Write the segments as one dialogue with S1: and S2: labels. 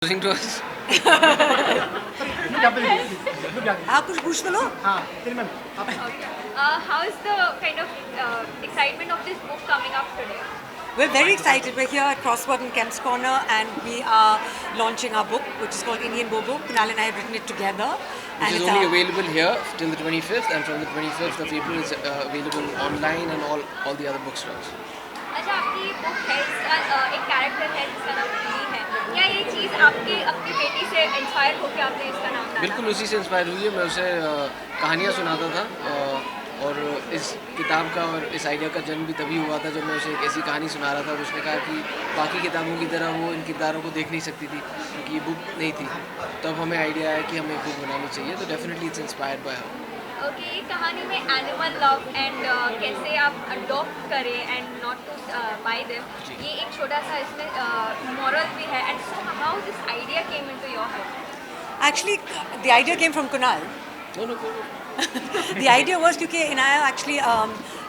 S1: Listening to us.
S2: आप कुछ पूछ तो लो.
S3: हाँ, फिर ma'am
S4: How is the kind of excitement of this book coming up today?
S2: We're very excited. We're here at Crossword and Kemp's Corner, and we are launching our book, which is called Inni Bobo. Kunal and I have written it together.
S1: Which is only available here till the 25th, and from the 25th of April it's available online and all the other bookstores.
S4: अच्छा, आपकी book है, इसका एक character है जिसका नाम इन्नी है. क्या ये चीज़ आपकी अपनी बेटी से इंस्पायर होकर आपने इसका नाम डाला?
S1: बिल्कुल उसी से इंस्पायर हुई है. मैं उसे कहानियाँ सुनाता था और इस किताब का और इस आइडिया का जन्म भी तभी हुआ था जब मैं उसे एक ऐसी कहानी सुना रहा था और उसने कहा कि बाकी किताबों की तरह वो इन किरदारों को देख नहीं सकती थी क्योंकि ये बुक नहीं थी. तब हमें आइडिया आया कि हमें एक बुक बनानी चाहिए, तो definitely it's inspired by her.
S4: Okay, ये कहानी में एनिमल लव एंड कैसे आप अडॉप्ट करें and not to buy them, ये एक छोटा सा इसमें मॉरल भी है. And so how this idea came into your head?
S2: Actually, the idea came from Kunal.
S1: No.
S2: The idea was क्योंकि इनाया actually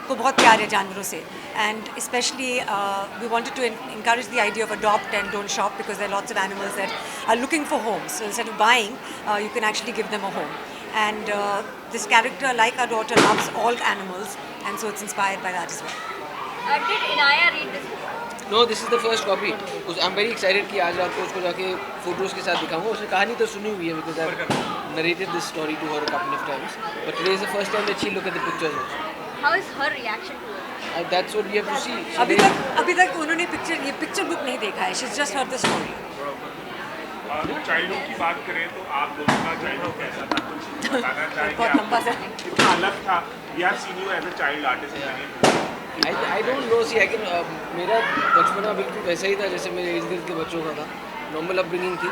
S2: को बहुत प्यार है जानवरों से, and especially we wanted to encourage the idea of adopt and don't shop, because there are lots of animals that are looking for homes. So instead of buying, you can actually give them a home. And this character, like our daughter, loves all animals, and so it's inspired by that as well.
S4: Did Inaya read this book?
S1: No, this is the first copy. I'm very excited कि आज रात को उसको जाके photos के साथ दिखाऊंगा. उसने कहानी तो सुनी हुई है because I've narrated this story to her a couple of times. But today is the first time that she'll look at the pictures also.
S4: How is her reaction to it?
S1: That's what we have to see.
S2: अभी तक उन्होंने ये picture book नहीं देखा है. She's just heard the story.
S5: Childhood की बात करें तो आप दोनों का चाइल्डहुड कैसा था? कुछ बताना चाहेंगे?
S2: बहुत लंबा सा.
S5: कितना अलग था? We have seen you as a child artist.
S1: I don't know. See, मेरा बचपना बिल्कुल वैसा ही था जैसे मेरे इर्द गिर्द के बच्चों का था. नॉर्मल अपब्रिंगिंग थी.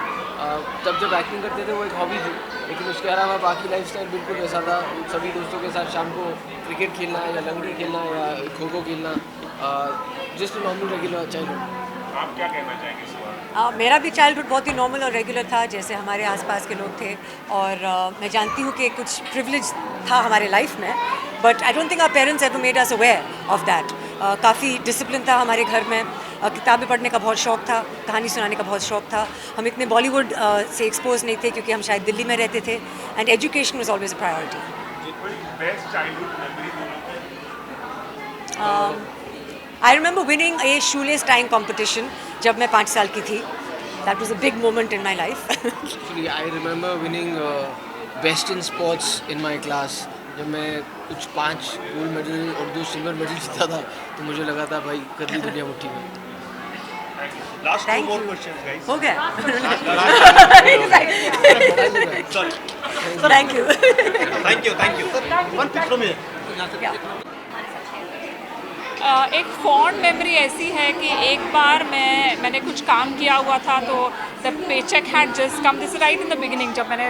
S1: तब जब एक्टिंग करते थे वो एक हॉबी थी, लेकिन उसके अलावा बाकी लाइफस्टाइल बिल्कुल वैसा था. सभी दोस्तों के साथ शाम को क्रिकेट खेलना या लंगड़ी खेलना या खो खो खेलना, जस्ट नॉर्मल रेगुलर चाइल्डहुड.
S5: आप क्या कहना चाहेंगे इस बार?
S2: मेरा भी चाइल्डहुड बहुत ही नॉर्मल और रेगुलर था, जैसे हमारे आसपास के लोग थे. और मैं जानती हूँ कि कुछ प्रिविलेज था हमारे लाइफ में, but I don't think our parents ever made us aware of that. काफ़ी डिसिप्लिन था हमारे घर में. किताबें पढ़ने का बहुत शौक़ था, कहानी सुनाने का बहुत शौक़ था. हम इतने बॉलीवुड से एक्सपोज नहीं थे क्योंकि हम शायद दिल्ली में रहते थे, and education was always a priority.
S5: Best childhood memory दोनों की?
S2: I remember winning a shoelace tying competition जब मैं 5 साल की थी. That was a big moment in my life.
S1: Actually, I remember winning best in sports in my class. जब मैं कुछ 5 गोल्ड मेडल और 2 सिल्वर मेडल जीता था, तो मुझे लगा था भाई कर ली दुनिया मुट्ठी में.
S5: Last
S2: Thank
S5: two more
S2: you.
S5: questions, guys.
S2: हो गया.
S1: Sorry.
S2: Thank you.
S3: Thank you. One pic from here.
S2: Yeah.
S6: एक फॉन्ड मेमोरी ऐसी है कि एक बार मैंने कुछ काम किया हुआ था, तो the paycheque had just come. This right in the beginning, जब मैंने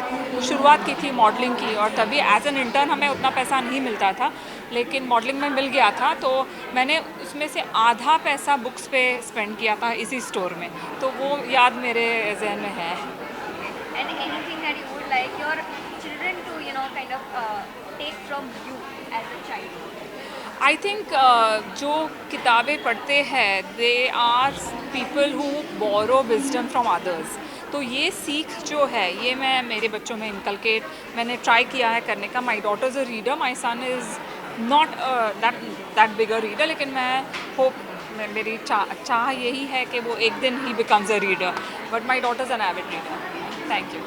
S6: शुरुआत की थी मॉडलिंग की, और तभी एज एन इंटर्न हमें उतना पैसा नहीं मिलता था, लेकिन मॉडलिंग में मिल गया था. तो मैंने उसमें से आधा पैसा बुक्स पे स्पेंड किया था इसी स्टोर में, तो वो याद मेरे जहन में है.
S4: And anything that you would like your children to, kind of take from you as a child?
S6: I think जो किताबें पढ़ते हैं they are people who borrow wisdom from others. तो ये सीख जो है ये मैं मेरे बच्चों में इनकलकेट मैंने ट्राई किया है करने का. My daughter is a reader, my son is not that big a reader, लेकिन मैं होप मेरी चाह यही है कि वो एक दिन ही becomes a reader. But my daughter is an avid reader. Thank you.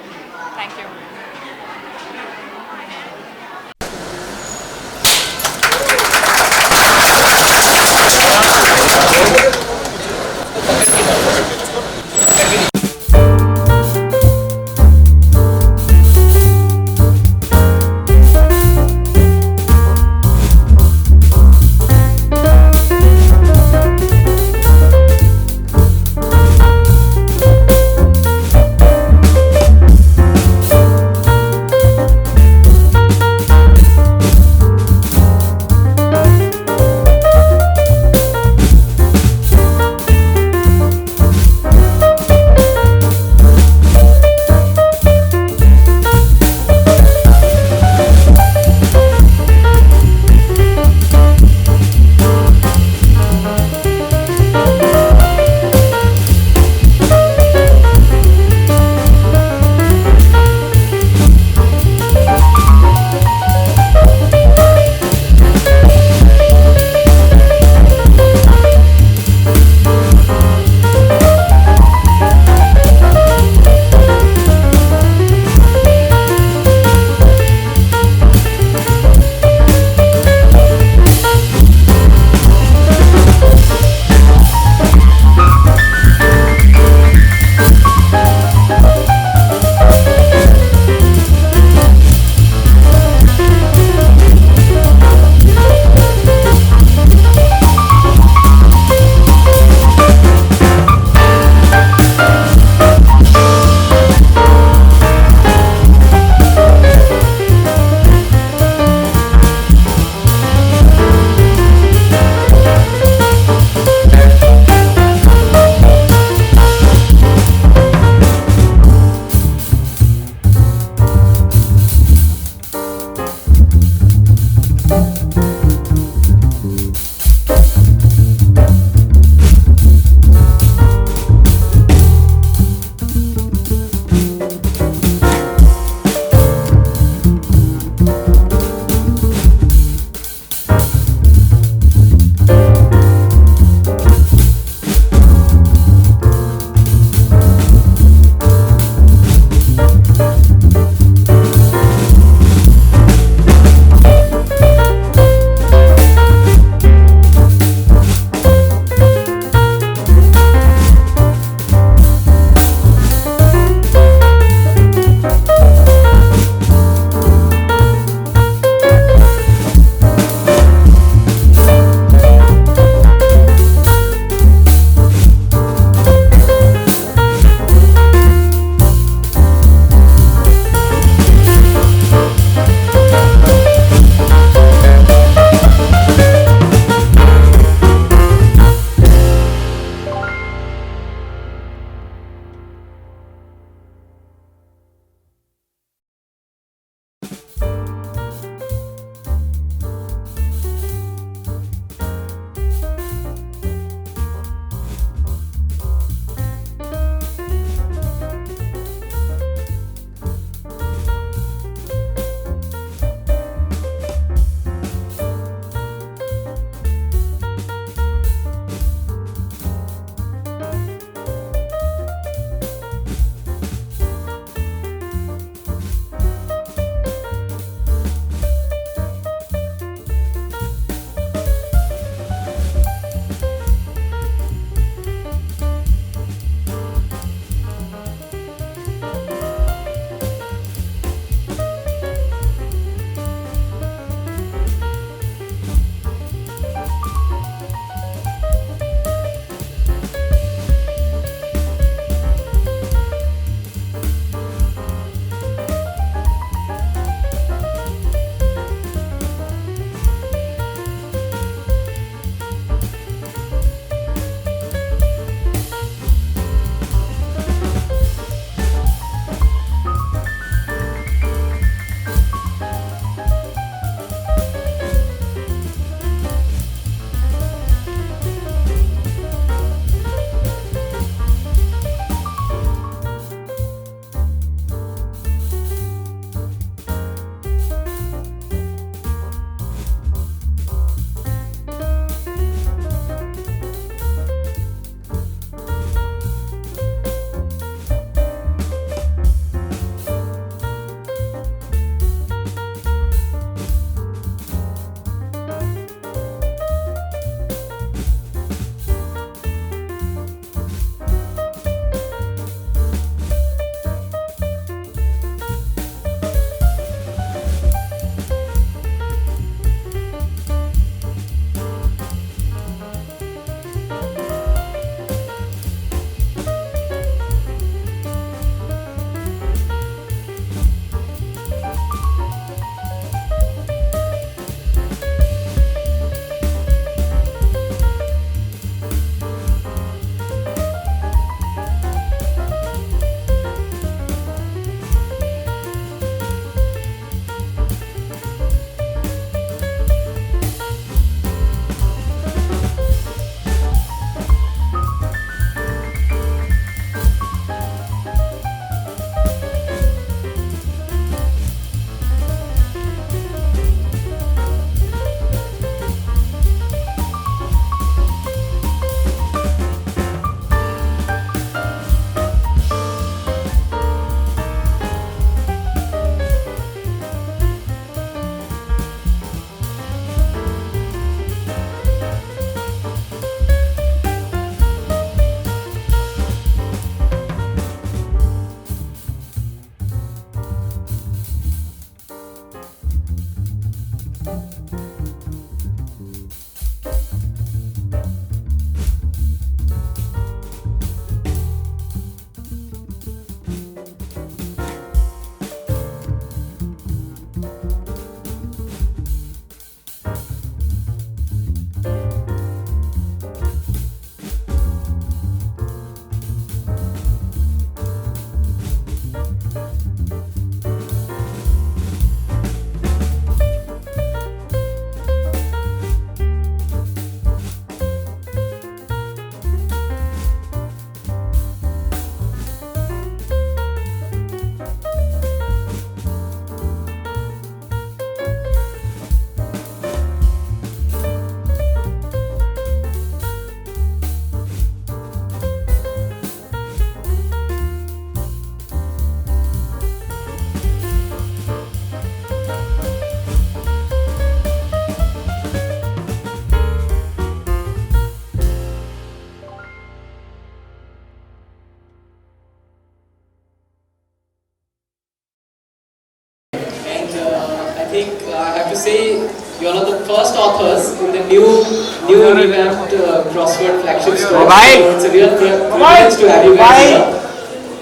S7: think I have to say you are the first authors in the new revamped crossword flagship store.
S3: Mobile.
S7: So it's a real privilege to have you guys here.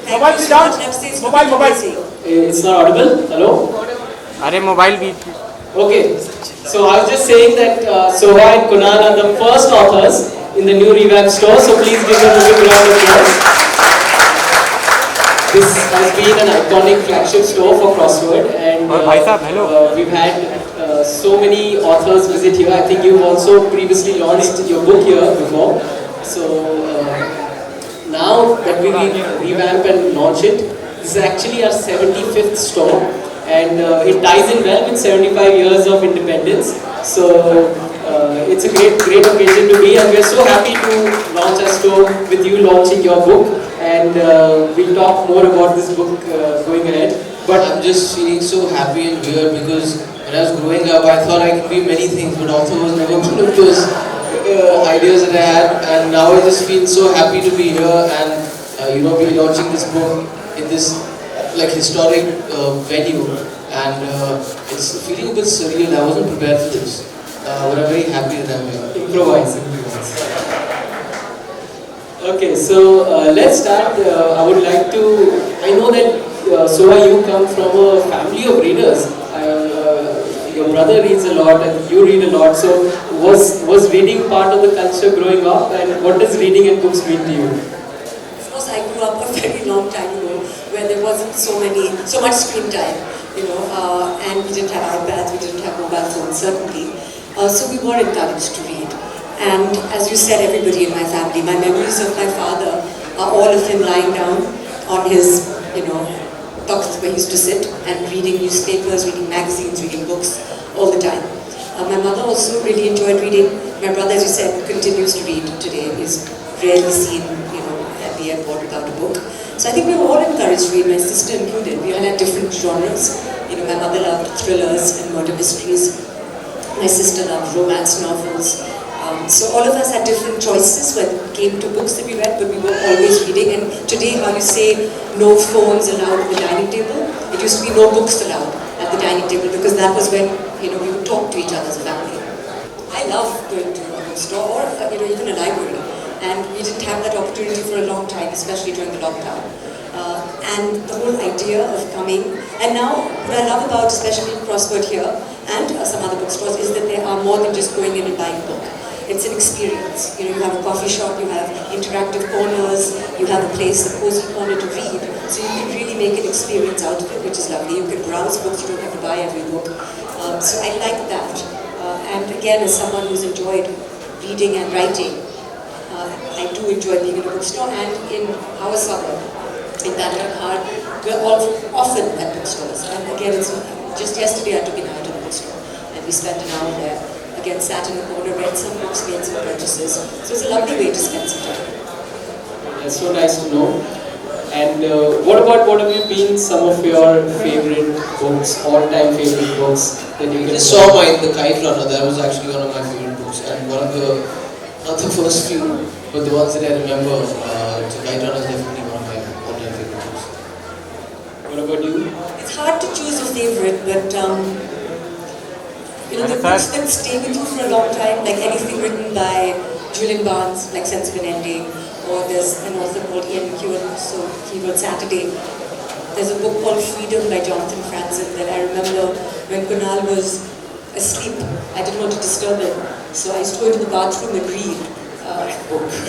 S2: Thank you so much. I've stayed
S3: Mobile.
S7: It's not audible. Hello.
S3: अरे mobile भी
S7: Okay. So I was just saying that Soha and Kunal are the first authors in the new revamped store. So please give them a big round of applause. This has been an iconic flagship store for Crossword, and
S3: और भाई साहब, hello.
S7: We've had so many authors visit here. I think you've also previously launched your book here before. So now that we revamp and launch it, this is actually our 75th store, and it ties in well with 75 years of independence. So it's a great occasion to be, and we're so happy to launch our store with you launching your book. And we'll talk more about this book going ahead.
S1: But I'm just feeling so happy and weird because when I was growing up, I thought I could be many things, but author was never one of those ideas that I had. And now I just feel so happy to be here and be launching this book in this like historic venue. And it's feeling a bit surreal. I wasn't prepared for this, but I'm very happy that I'm here.
S7: Improvise. Okay, so let's start. I would like to. I know that Soha, you come from a family of readers. Your brother reads a lot, and you read a lot. So, was reading part of the culture growing up? And what does reading and books mean to you?
S2: Of course, I grew up a very long time ago, where there wasn't so much screen time, and we didn't have iPads, we didn't have mobile phones, certainly. So we were encouraged to read. And as you said, everybody in my family, my memories of my father are all of him lying down on his, box where he used to sit and reading newspapers, reading magazines, reading books all the time. My mother also really enjoyed reading. My brother, as you said, continues to read today. He's rarely seen, at the airport without a book. So I think we were all encouraged to read, my sister included. We all had different genres. My mother loved thrillers and murder mysteries. My sister loved romance novels. So all of us had different choices when it came to books that we read, but we were always reading. And today, how you say no phones allowed at the dining table, it used to be no books allowed at the dining table because that was when we would talk to each other as a family. I love going to a bookstore or even a library, and we didn't have that opportunity for a long time, especially during the lockdown. And the whole idea of coming, and now what I love about especially Crossword here and some other bookstores is that they are more than just going in and buying a book. It's an experience. You have a coffee shop, you have interactive corners, you have a place, a cozy corner to read. So you can really make an experience out of it, which is lovely. You can browse books, you don't have to buy every book. So I like that. And again, as someone who's enjoyed reading and writing, I do enjoy being in a bookstore. And in our suburb, in Bandra, we're all often at bookstores. And again, it's just yesterday I took an hour to the bookstore, and we spent an hour there. Again, sat in the corner, read some books, made some purchases. So it's a lovely way to spend some time.
S7: That's so nice to know. And what have been some of your favorite books, all-time favorite books that you can...
S1: I just saw The Kite Runner. That was actually one of my favorite books, and one of the, not the first few, but the ones that I remember. The Kite Runner is definitely one of my all-time favorite books.
S7: What about you?
S2: It's hard to choose a favorite, but the books that stay with you for a long time, like anything written by Julian Barnes, like Sense of an Ending, or there's an author called Ian McEwan, so he wrote Saturday. There's a book called Freedom by Jonathan Franzen that I remember when Kunal was asleep. I didn't want to disturb him, so I used to go into the bathroom and read.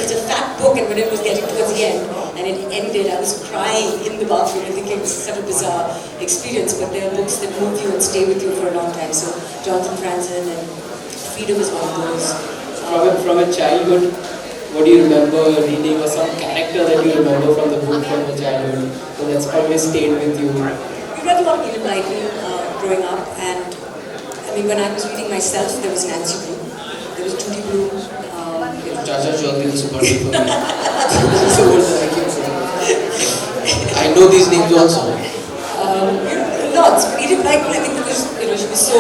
S2: It's a fat book, and when it was getting towards the end, and it ended, I was crying in the bathroom. I think it was such a bizarre experience, but there are books that move you and stay with you for a long time. So Jonathan Franzen and Freedom is one of those.
S7: From a childhood, what do you remember reading, or some character that you remember from the book from your childhood, so that's always stayed with you?
S2: We read a lot of Neil Knightley growing up, and when I was reading myself, there was Nancy Blue, there was Judy Blue.
S1: Chacha Chaudhary is super for me. These are the words that I keep saying. I know these names also.
S2: Lots. Edith Nightly, I think because she was so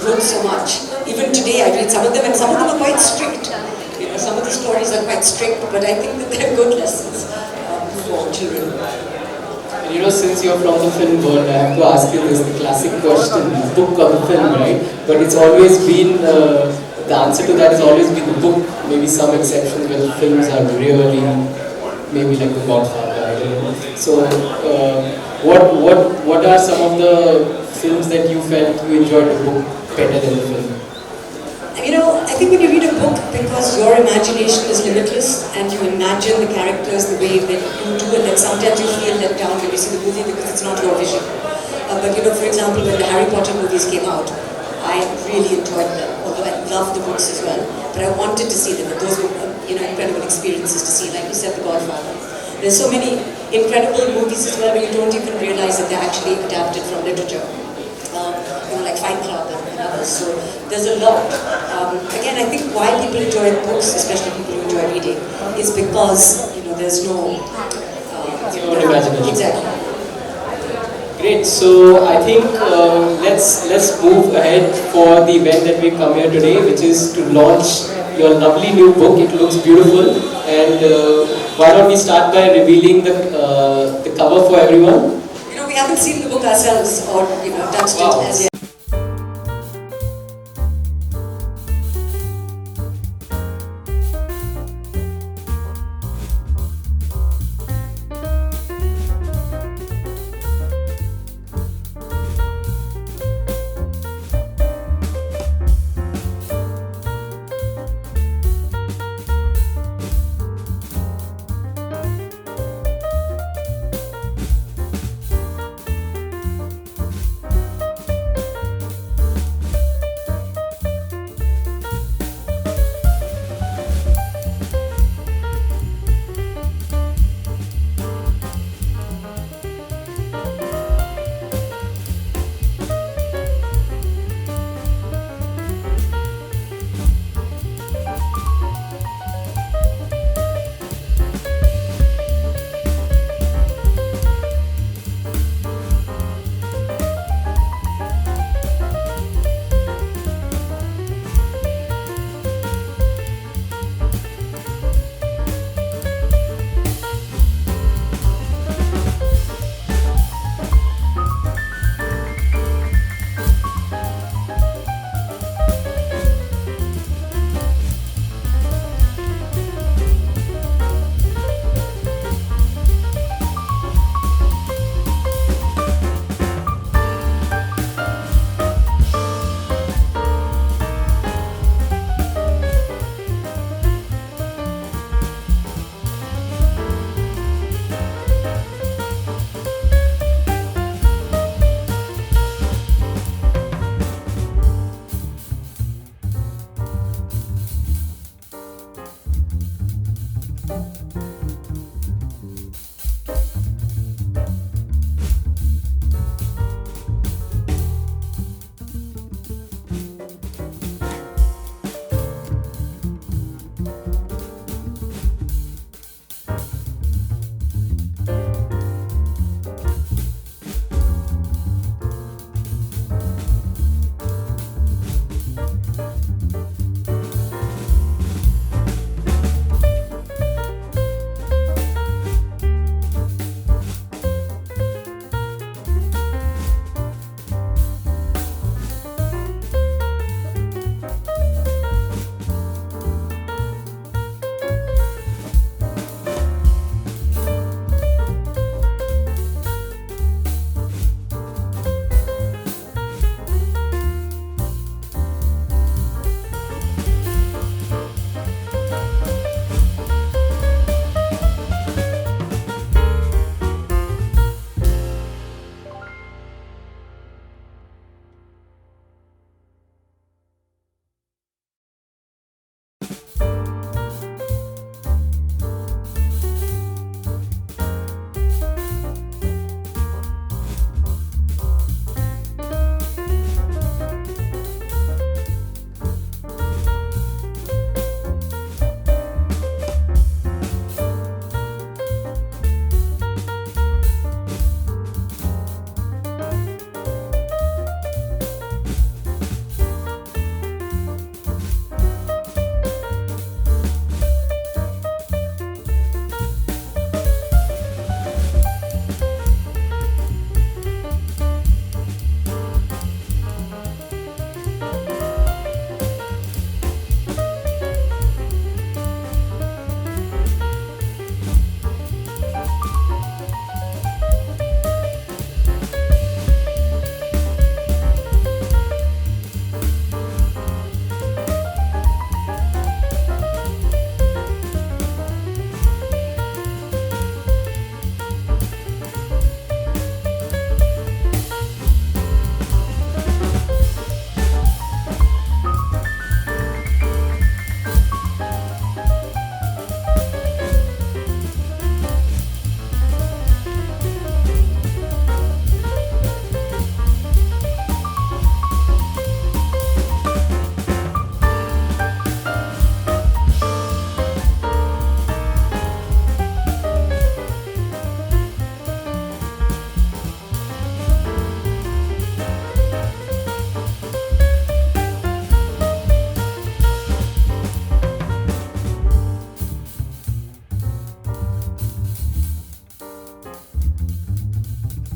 S2: wrote so much. Even today, I read some of them, and some of them are quite strict. Some of the stories are quite strict, but I think that they're good lessons for children.
S7: You know, since you're from the film world, I have to ask you this, the classic question, book or the film, right? But it's always been, the answer to that has always been the book. Maybe some exceptions where the films are really, maybe like The Godfather, I don't know. So, what are some of the films that you felt you enjoyed the book better than the film?
S2: You know, I think when you read a book, because your imagination is limitless and you imagine the characters the way that you do, and then sometimes you feel let down when you see the movie because it's not your vision. But you know, for example, when the Harry Potter movies came out, I really enjoyed them, although I loved the books as well. But I wanted to see them, and those were incredible experiences to see. Like you said, The Godfather. There's so many incredible movies as well where you don't even realize that they're actually adapted from literature. Like Fight Club and others. So there's a lot. Again, I think why people enjoy books, especially people who enjoy reading, is because there's no
S7: imagination.
S2: Exactly.
S7: Great. So I think let's move ahead for the event that we come here today, which is to launch your lovely new book. It looks beautiful, and why don't we start by revealing the cover for everyone?
S2: We haven't seen the book ourselves or touched it as yet.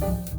S7: you.